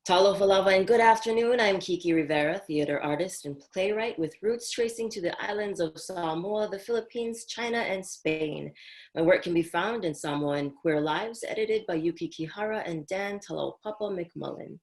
Talofa lava and good afternoon. I'm Kiki Rivera, theater artist and playwright with roots tracing to the islands of Samoa, the Philippines, China, and Spain. My work can be found in Samoan Queer Lives, edited by Yuki Kihara and Dan Talaupapa McMullen.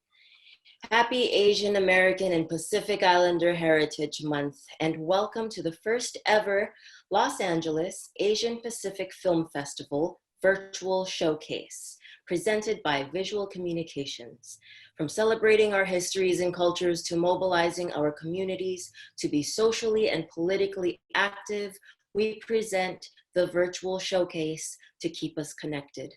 Happy Asian American and Pacific Islander Heritage Month, and welcome to the first ever Los Angeles Asian Pacific Film Festival Virtual Showcase, presented by Visual Communications. From celebrating our histories and cultures to mobilizing our communities to be socially and politically active, we present the virtual showcase to keep us connected.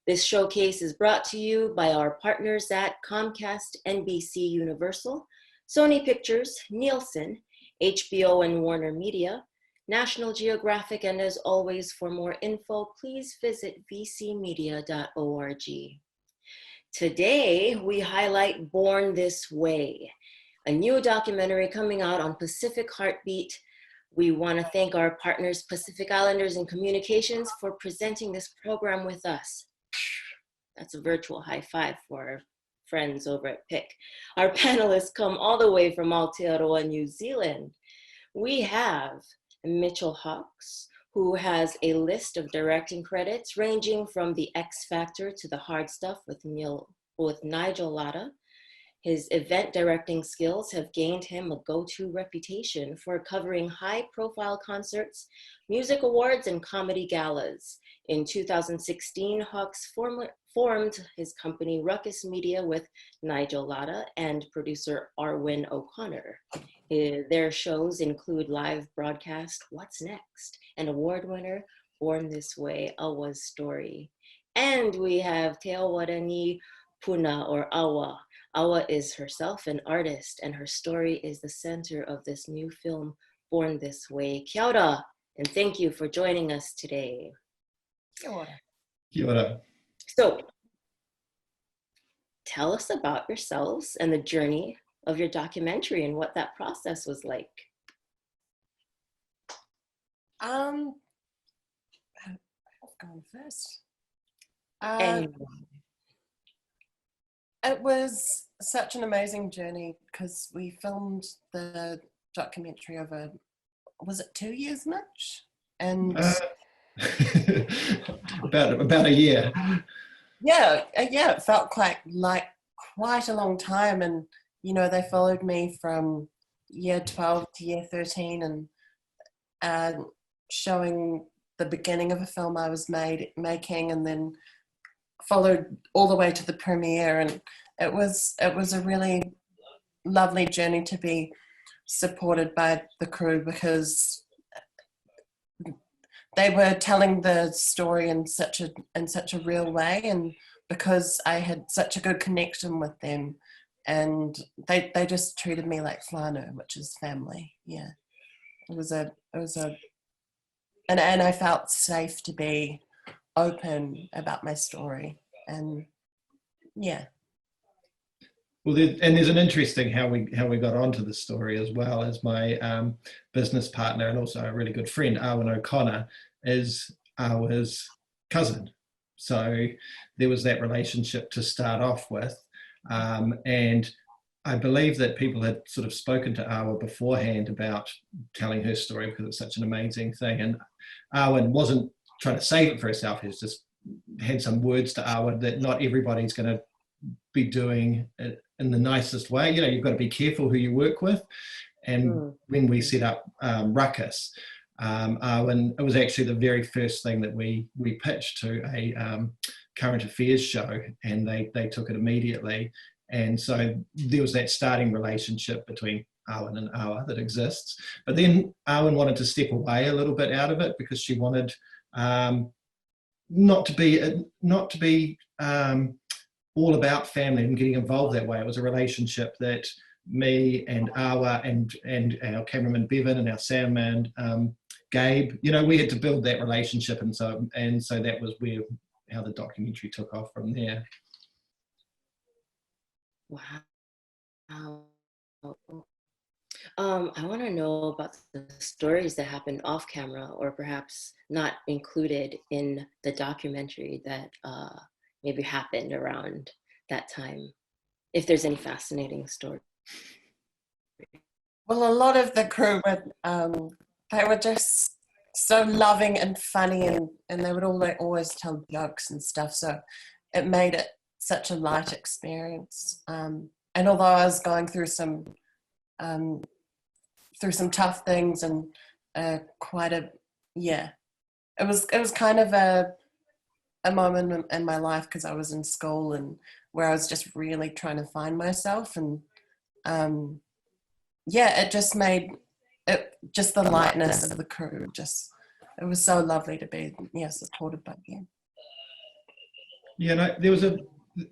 This showcase is brought to you by our partners at Comcast, NBC Universal, Sony Pictures, Nielsen, HBO and Warner Media, National Geographic, and as always, for more info, please visit vcmedia.org. Today, we highlight Born This Way, a new documentary coming out on Pacific Heartbeat. We want to thank our partners, Pacific Islanders and Communications, for presenting this program with us. That's a virtual high five for our friends over at PIC. Our panelists come all the way from Aotearoa, New Zealand. We have Mitchell Hawks, who has a list of directing credits ranging from The X Factor to The Hard Stuff with Nigel Latta. His event directing skills have gained him a go-to reputation for covering high-profile concerts, music awards, and comedy galas. In 2016, Hawks formed his company Ruckus Media with Nigel Latta and producer Arwin O'Connor. Their shows include live broadcast What's Next, and award winner Born This Way, AWA'S Story. And we have Te Awarani Puna, or Awa. Awa is herself an artist, and her story is the center of this new film, Born This Way. Kia ora, and thank you for joining us today. Kia ora. Kia ora. So, tell us about yourselves and the journey of your documentary and what that process was like. I'll go first. It was such an amazing journey because we filmed the documentary over, was it 2 years, Mitch? And about a year. Yeah, it felt like quite a long time. And, you know, they followed me from year 12 to year 13 and showing the beginning of a film I was making, and then followed all the way to the premiere. And it was a really lovely journey to be supported by the crew, because they were telling the story in such a real way, and because I had such a good connection with them, and they just treated me like whānau, which is family. Yeah, and I felt safe to be open about my story, and yeah. Well, there's an interesting how we got onto the story, as well as my business partner and also a really good friend, Arwin O'Connor, is Awa's cousin. So there was that relationship to start off with. And I believe that people had sort of spoken to Awa beforehand about telling her story because it's such an amazing thing. And Arwin wasn't trying to save it for herself. He's just had some words to Awa that not everybody's going to be doing it in the nicest way. You know, you've got to be careful who you work with. And when we set up Ruckus, Arwin, it was actually the very first thing that we pitched to a current affairs show, and they took it immediately. And so there was that starting relationship between Arwin and Awa that exists. But then Arwin wanted to step away a little bit out of it because she wanted not to be all about family and getting involved that way. It was a relationship that me and Awa and our cameraman Bevan and our soundman Gabe, you know, we had to build that relationship, and so that was how the documentary took off from there. Wow. I want to know about the stories that happened off camera, or perhaps not included in the documentary, that maybe happened around that time. if there's any fascinating story. Well, a lot of the crew were, they were just so loving and funny, and they would always tell jokes and stuff. So it made it such a light experience. And although I was going through some tough things and quite a, yeah, it was kind of a moment in my life, because I was in school and where I was just really trying to find myself, and yeah, it just made it, just the lightness of the crew, just, it was so lovely to be, yeah, supported by them. Yeah, no, there was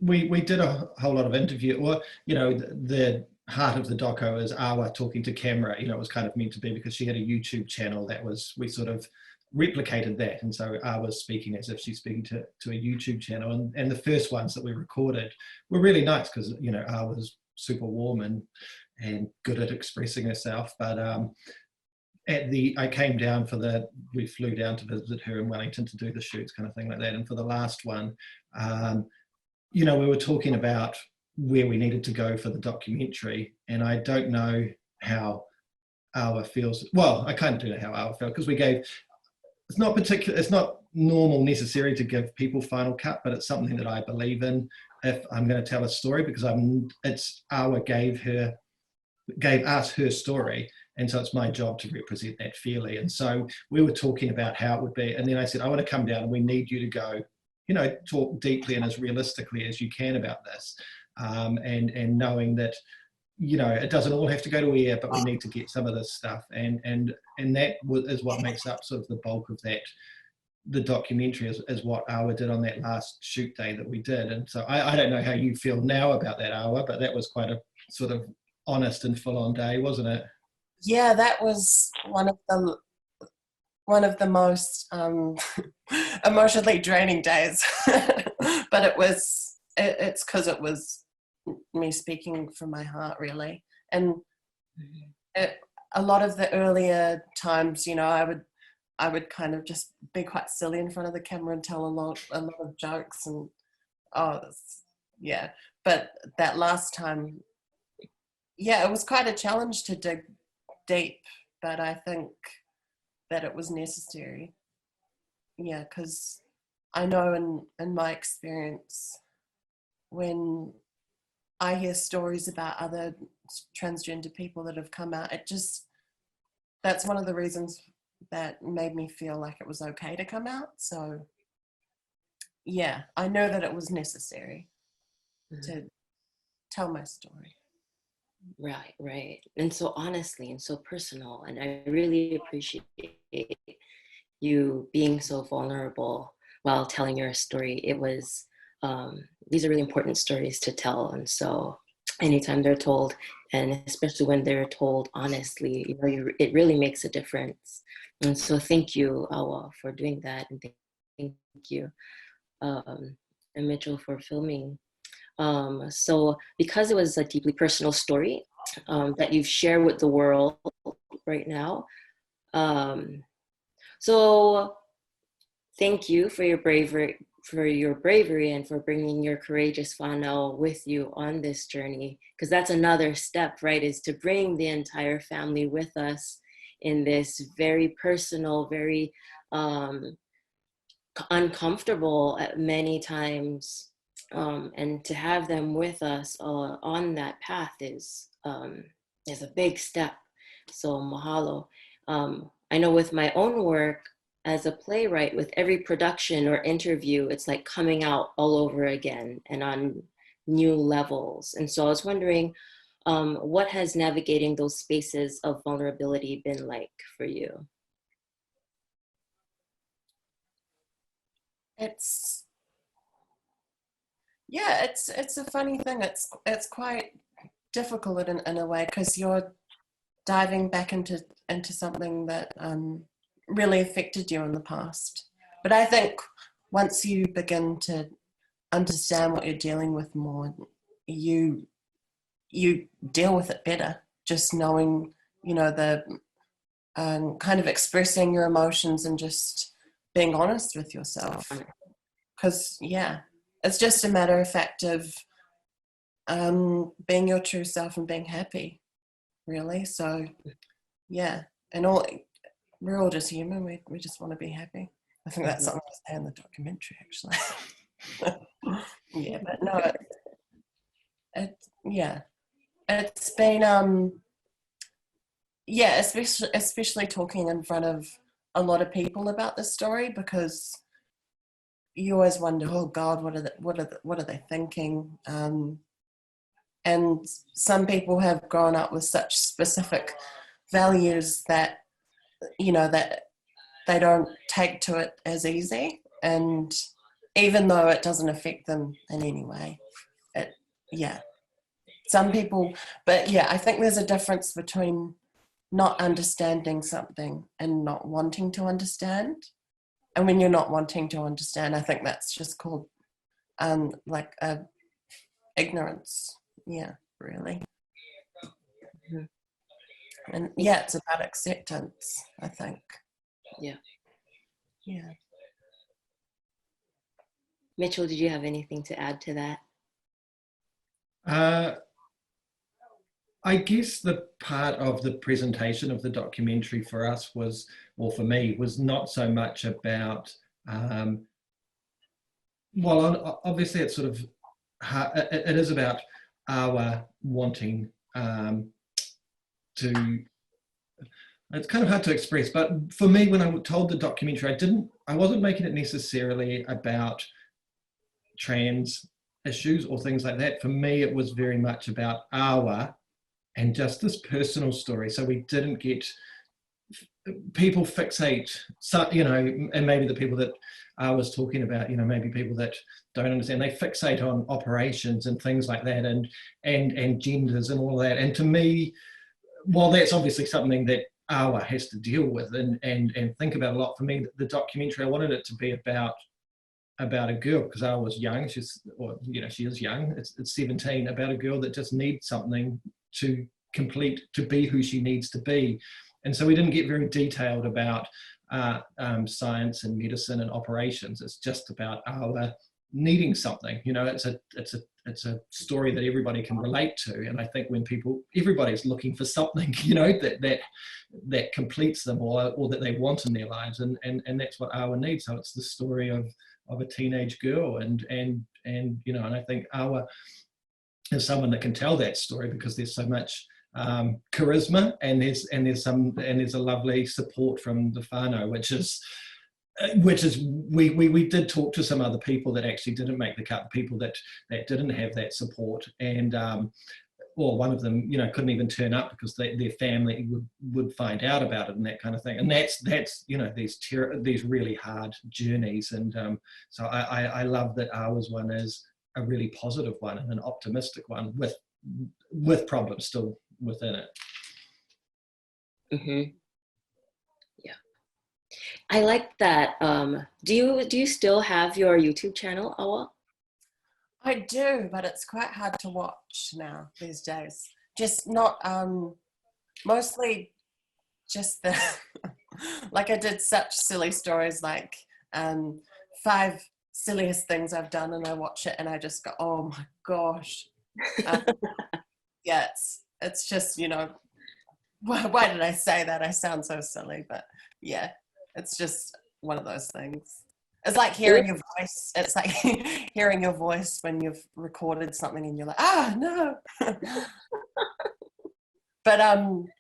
we did a whole lot of interview, well, you know, the heart of the doco is Awa talking to camera. You know, it was kind of meant to be because she had a YouTube channel that was, we sort of replicated that, and so Awa's speaking as if she's speaking to a YouTube channel, and the first ones that we recorded were really nice because, you know, Awa's super warm and good at expressing herself. But I came down we flew down to visit her in Wellington to do the shoots, kind of thing like that. And for the last one, you know, we were talking about where we needed to go for the documentary, and I don't know how Awa feels. Well, I kind of do know how Awa felt, because it's not normal necessary to give people final cut, but it's something that I believe in if I'm going to tell a story, because Awa gave us her story, and so it's my job to represent that fairly. And so we were talking about how it would be, and then I said, I want to come down and we need you to go, you know, talk deeply and as realistically as you can about this, and knowing that, you know, it doesn't all have to go to air, but we need to get some of this stuff, and that is what makes up sort of the bulk of that. The documentary is what Awa did on that last shoot day that we did. And so I don't know how you feel now about that, Awa, but that was quite a sort of honest and full-on day, wasn't it? Yeah, that was one of the most emotionally draining days. But it's because it was me speaking from my heart, really. And a lot of the earlier times, you know, I would kind of just be quite silly in front of the camera and tell a lot of jokes, and yeah. But that last time, yeah, it was quite a challenge to dig deep, but I think that it was necessary. Yeah, because I know in my experience, when I hear stories about other transgender people that have come out, that's one of the reasons that made me feel like it was okay to come out. So yeah, I know that it was necessary to tell my story. Right. And so honestly and so personal. And I really appreciate you being so vulnerable while telling your story. It was, these are really important stories to tell. And so anytime they're told, and especially when they're told honestly, you know, it really makes a difference. And so thank you, Awa, for doing that. And thank you, and Mitchell, for filming. So because it was a deeply personal story that you've shared with the world right now, so thank you for your bravery, and for bringing your courageous whānau with you on this journey, because that's another step, right, is to bring the entire family with us in this very personal, very uncomfortable at many times, and to have them with us on that path is a big step. So mahalo. I know with my own work as a playwright, with every production or interview, it's like coming out all over again and on new levels. And so I was wondering, what has navigating those spaces of vulnerability been like for you? It's a funny thing. It's quite difficult in a way, because you're diving back into something that really affected you in the past. But I think once you begin to understand what you're dealing with more, you deal with it better. Just knowing, you know, the kind of expressing your emotions and just being honest with yourself. Because yeah, it's just a matter of fact of being your true self and being happy, really. So yeah, and all, we're all just human. We just want to be happy. I think that's something to say in the documentary, actually. Yeah, but no, yeah, it's been yeah, especially talking in front of a lot of people about this story, because you always wonder, oh God, what are they thinking? And some people have grown up with such specific values that, you know, that they don't take to it as easy. And even though it doesn't affect them in any way, yeah, some people, but yeah, I think there's a difference between not understanding something and not wanting to understand. And when you're not wanting to understand, I think that's just called like ignorance. Yeah, really. And yeah, it's about acceptance, I think. Yeah. Yeah. Mitchell, did you have anything to add to that? I guess the part of the presentation of the documentary for us was, or for me, was not so much about, well, obviously it's sort of, it is about Awa wanting to, it's kind of hard to express, but for me, when I told the documentary, I wasn't making it necessarily about trans issues or things like that. For me, it was very much about Awa and just this personal story. So we didn't get people fixate, so, you know, and maybe the people that I was talking about, you know, maybe people that don't understand, they fixate on operations and things like that, and genders and all that. And to me, while that's obviously something that Awa has to deal with and think about a lot, for me, the documentary, I wanted it to be about a girl, because Awa was young, she is young, it's 17, about a girl that just needs something to complete, to be who she needs to be. And so we didn't get very detailed about science and medicine and operations. It's just about Awa needing something. You know, it's a story that everybody can relate to. And I think when everybody's looking for something, you know, that completes them, or that they want in their lives, and that's what Awa needs. So it's the story of a teenage girl, and you know, and I think Awa is someone that can tell that story, because there's so much charisma, and there's a lovely support from the whānau, which is we did talk to some other people that actually didn't make the cut, people that didn't have that support, and well, one of them, you know, couldn't even turn up because their family would find out about it and that kind of thing. And that's you know, these really hard journeys. And so I love that Awa's one is a really positive one and an optimistic one, with problems still within it. Mm-hmm. Yeah, I like that. Do you still have your YouTube channel, Awa? I do, but it's quite hard to watch now these days. Just not, mostly just the, like I did such silly stories, like 5 silliest things I've done, and I watch it and I just go, oh my gosh. Yeah, it's just, you know, why did I say that? I sound so silly, but yeah, it's just one of those things. It's like hearing your voice. It's like hearing your voice when you've recorded something and you're like, ah, no. But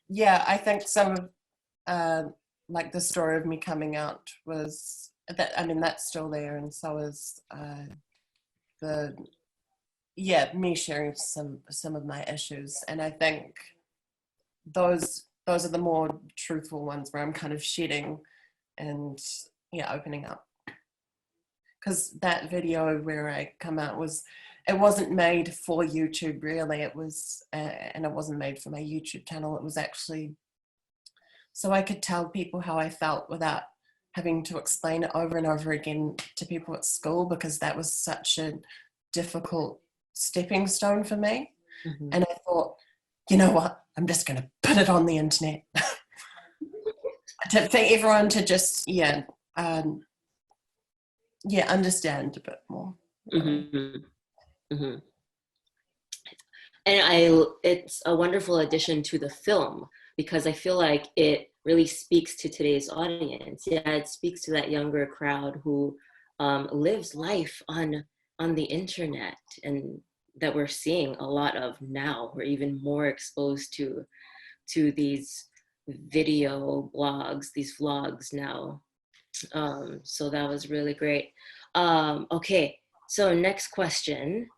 yeah, I think some of like the story of me coming out was that. I mean, that's still there, and so is me sharing some of my issues. And I think those are the more truthful ones, where I'm kind of shedding and opening up. Because that video where I come out it wasn't made for YouTube, really. It was, and it wasn't made for my YouTube channel. It was actually so I could tell people how I felt without having to explain it over and over again to people at school, because that was such a difficult stepping stone for me. Mm-hmm. And I thought, you know what? I'm just going to put it on the internet for everyone to just, understand a bit more. Mm-hmm. Mm-hmm. And it's a wonderful addition to the film because I feel like it really speaks to today's audience. Yeah, it speaks to that younger crowd who lives life on the internet, and that we're seeing a lot of now. We're even more exposed to these video blogs, these vlogs now. So that was really great. Okay, so next question.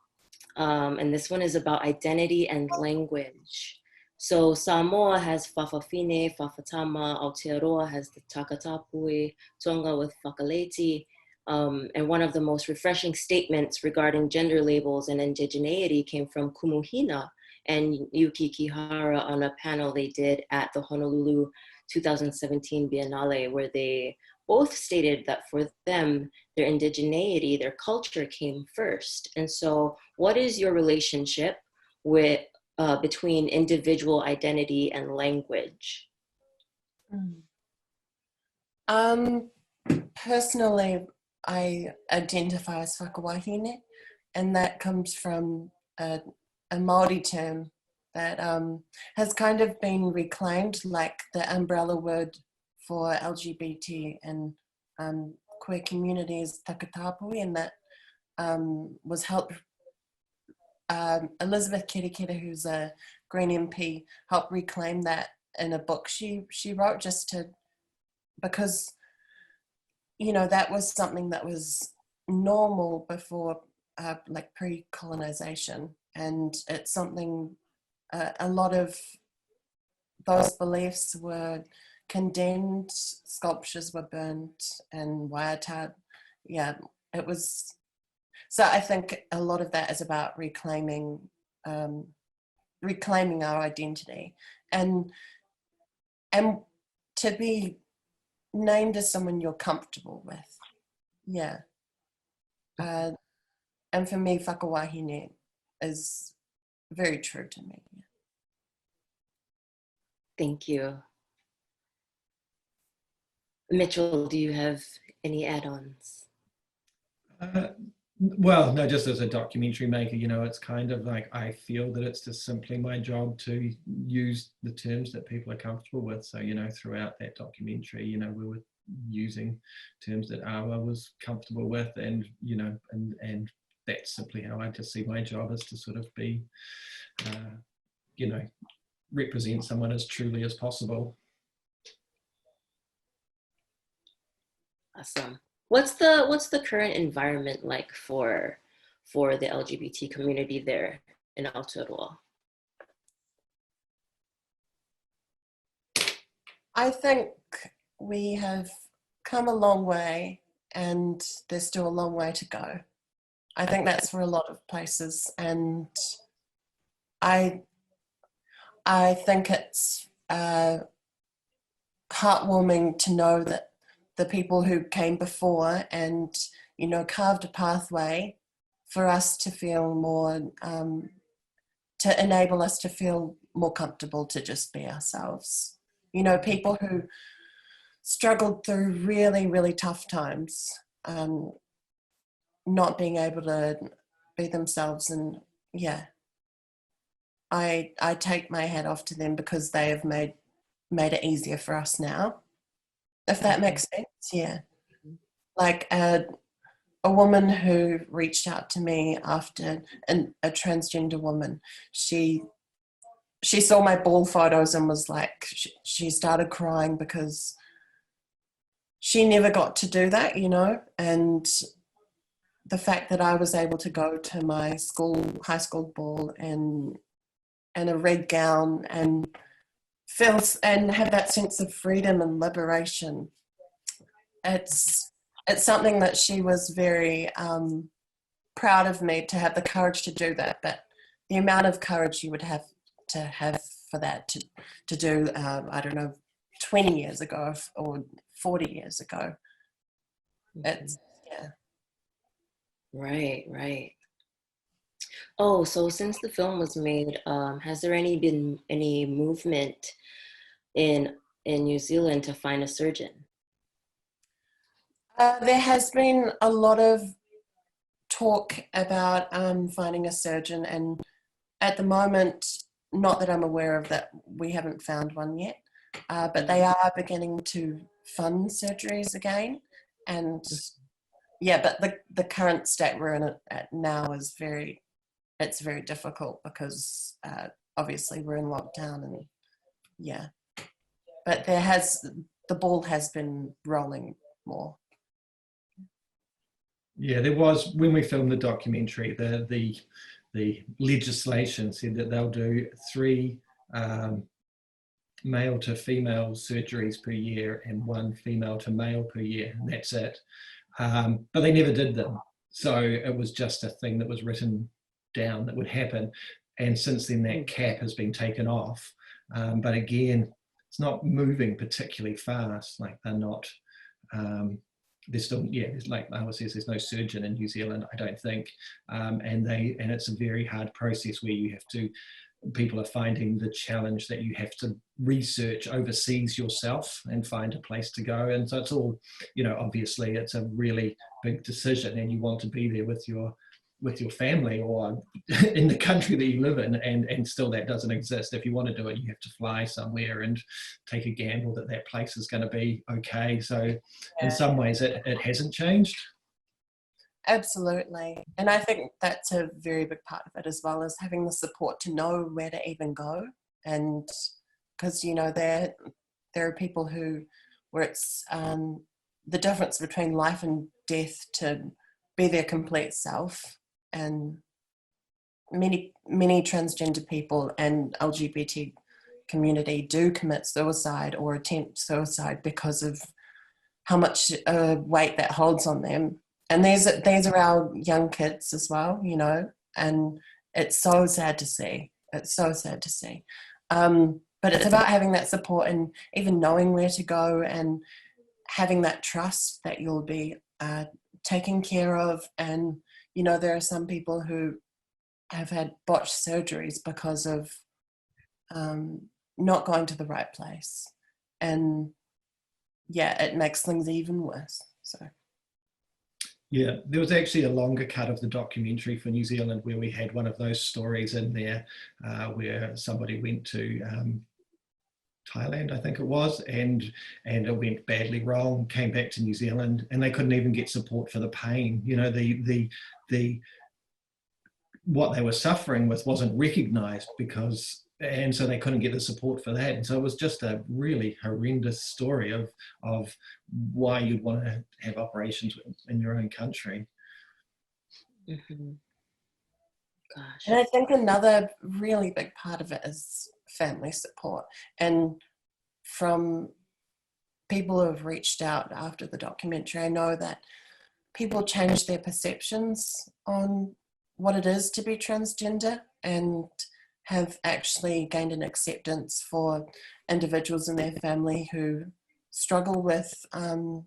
And this one is about identity and language. So Samoa has Fa'afafine, Fa'afatama, Aotearoa has the Takatapui, Tonga with Whakaleti. And one of the most refreshing statements regarding gender labels and indigeneity came from Kumuhina and Yuki Kihara on a panel they did at the Honolulu 2017 Biennale, where they both stated that for them, their indigeneity, their culture came first. And so what is your relationship with between individual identity and language? Personally, I identify as Whakawahine, and that comes from a Māori term that has kind of been reclaimed, like the umbrella word for LGBT and queer communities, takatapui, and that was helped. Elizabeth Kerekere, who's a Green MP, helped reclaim that in a book she wrote, just to, because, you know, that was something that was normal before like pre-colonization, and it's something a lot of those beliefs were condemned, sculptures were burnt, and Waiata, yeah, it was. So I think a lot of that is about reclaiming reclaiming our identity, and to be named as someone you're comfortable with. Yeah. And for me, Whakawahine is very true to me. Thank you. Mitchell, do you have any add-ons? Well, no, just as a documentary maker, you know, it's kind of like, I feel that it's just simply my job to use the terms that people are comfortable with. So, you know, throughout that documentary, you know, we were using terms that Awa was comfortable with, and, you know, and that's simply how I just see my job, is to sort of be, you know, represent someone as truly as possible. Awesome. What's the current environment like for the LGBT community there in Aotearoa? I think we have come a long way, and there's still a long way to go. I think that's for a lot of places, and I think it's heartwarming to know that the people who came before and, you know, carved a pathway for us to feel more, to enable us to feel more comfortable to just be ourselves. You know, people who struggled through really, really tough times, not being able to be themselves, and yeah, I take my hat off to them, because they have made it easier for us now, if that makes sense. Yeah. Like a woman who reached out to me after, a transgender woman, she saw my ball photos and was like, she started crying because she never got to do that, you know, and the fact that I was able to go to my high school ball in a red gown and feel and have that sense of freedom and liberation. It's something that she was very proud of me to have the courage to do that. But the amount of courage you would have to have for that to do, I don't know, 20 years ago or 40 years ago. It's, yeah. Right. Oh, so since the film was made, has there been any movement in New Zealand to find a surgeon? There has been a lot of talk about finding a surgeon, and At the moment, not that I'm aware of, that we haven't found one yet, but they are beginning to fund surgeries again. And yeah, but the current state we're in at now is very difficult because obviously we're in lockdown, and yeah, but the ball has been rolling more. Yeah, there was, when we filmed the documentary, the legislation said that they'll do 3 male to female surgeries per year and 1 female to male per year, and that's it. But they never did them. So it was just a thing that was written down that would happen. And since then that cap has been taken off. But again, it's not moving particularly fast. Like they're not, there's still, yeah, like Awa says, there's no surgeon in New Zealand, I don't think. And it's a very hard process where you have to, people are finding the challenge that you have to research overseas yourself and find a place to go. And so it's all, you know, obviously it's a really big decision, and you want to be there with your family or in the country that you live in, and still that doesn't exist. If you want to do it, you have to fly somewhere and take a gamble that that place is going to be okay. So in some ways it hasn't changed. Absolutely. And I think that's a very big part of it, as well as having the support to know where to even go. And because, you know, there are people where it's the difference between life and death to be their complete self. And many transgender people and LGBT community do commit suicide or attempt suicide because of how much weight that holds on them. And these are our young kids as well, you know, and it's so sad to see. It's so sad to see. But it's about having that support and even knowing where to go and having that trust that you'll be taken care of. And, you know, there are some people who have had botched surgeries because of not going to the right place. And yeah, it makes things even worse. So. Yeah, there was actually a longer cut of the documentary for New Zealand where we had one of those stories in there where somebody went to Thailand, I think it was, and it went badly wrong, came back to New Zealand, and they couldn't even get support for the pain. You know, the what they were suffering with wasn't recognised and so they couldn't get the support for that. And so it was just a really horrendous story of why you'd want to have operations in your own country. Mm-hmm. Gosh. And I think another really big part of it is family support. And from people who have reached out after the documentary, I know that people change their perceptions on what it is to be transgender and have actually gained an acceptance for individuals in their family who struggle with their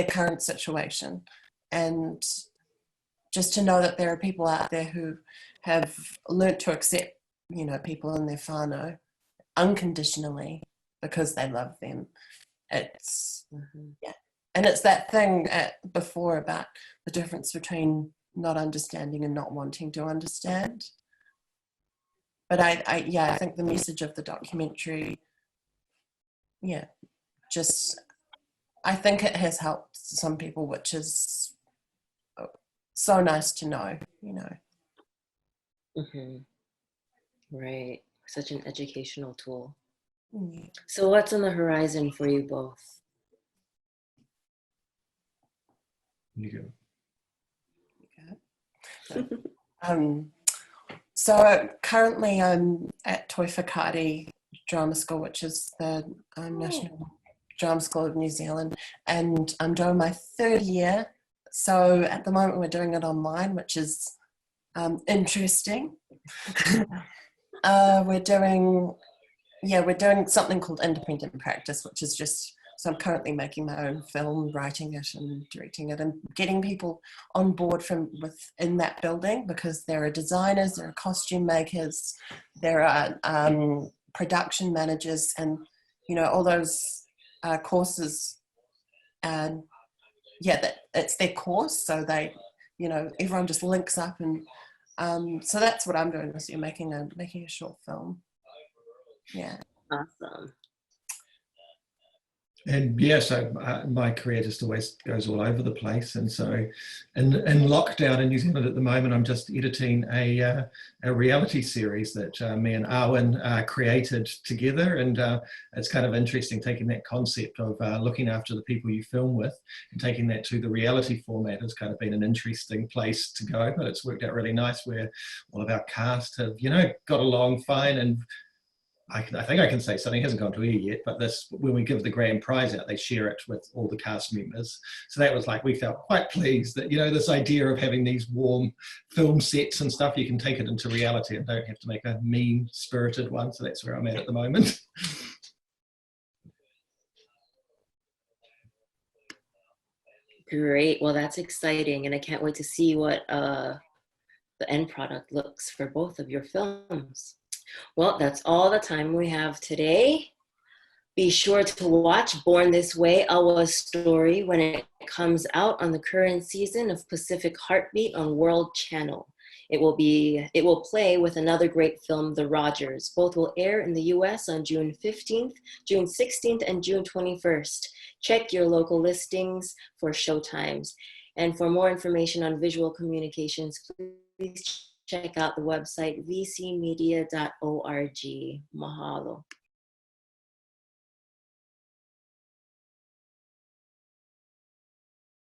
current situation. And just to know that there are people out there who have learnt to accept, you know, people in their whānau unconditionally because they love them. It's yeah, and it's that thing before about the difference between not understanding and not wanting to understand. But I think the message of the documentary, I think it has helped some people, which is so nice to know, you know. Mm-hmm. Right, such an educational tool. Mm-hmm. So what's on the horizon for you both? You go. So currently I'm at Toi Whakaari Drama School, which is the National Drama School of New Zealand, and I'm doing my 3rd year. So at the moment we're doing it online, which is interesting. We're doing something called independent practice, which is just, so I'm currently making my own film, writing it and directing it, and getting people on board from within that building, because there are designers, there are costume makers, there are production managers, and, you know, all those courses. And yeah, that it's their course, so they, you know, everyone just links up and So that's what I'm doing this year, making a short film. Yeah. Awesome. And yeah, so my career just always goes all over the place. And so in lockdown in New Zealand at the moment, I'm just editing a reality series that me and Arwen created together. And it's kind of interesting taking that concept of looking after the people you film with and taking that to the reality format has kind of been an interesting place to go. But it's worked out really nice where all of our cast have, you know, got along fine. And I think I can say something, hasn't gone to air yet, but this, when we give the grand prize out, they share it with all the cast members. So that was like, we felt quite pleased that, you know, this idea of having these warm film sets and stuff, you can take it into reality and don't have to make a mean-spirited one. So that's where I'm at the moment. Great. Well, that's exciting. And I can't wait to see what the end product looks for both of your films. Well, that's all the time we have today. Be sure to watch Born This Way, AWA'S Story when it comes out on the current season of Pacific Heartbeat on World Channel. It will play with another great film, The Rogers. Both will air in the US on June 15th, June 16th, and June 21st. Check your local listings for showtimes. And for more information on visual communications, please check out the website vcmedia.org. Mahalo.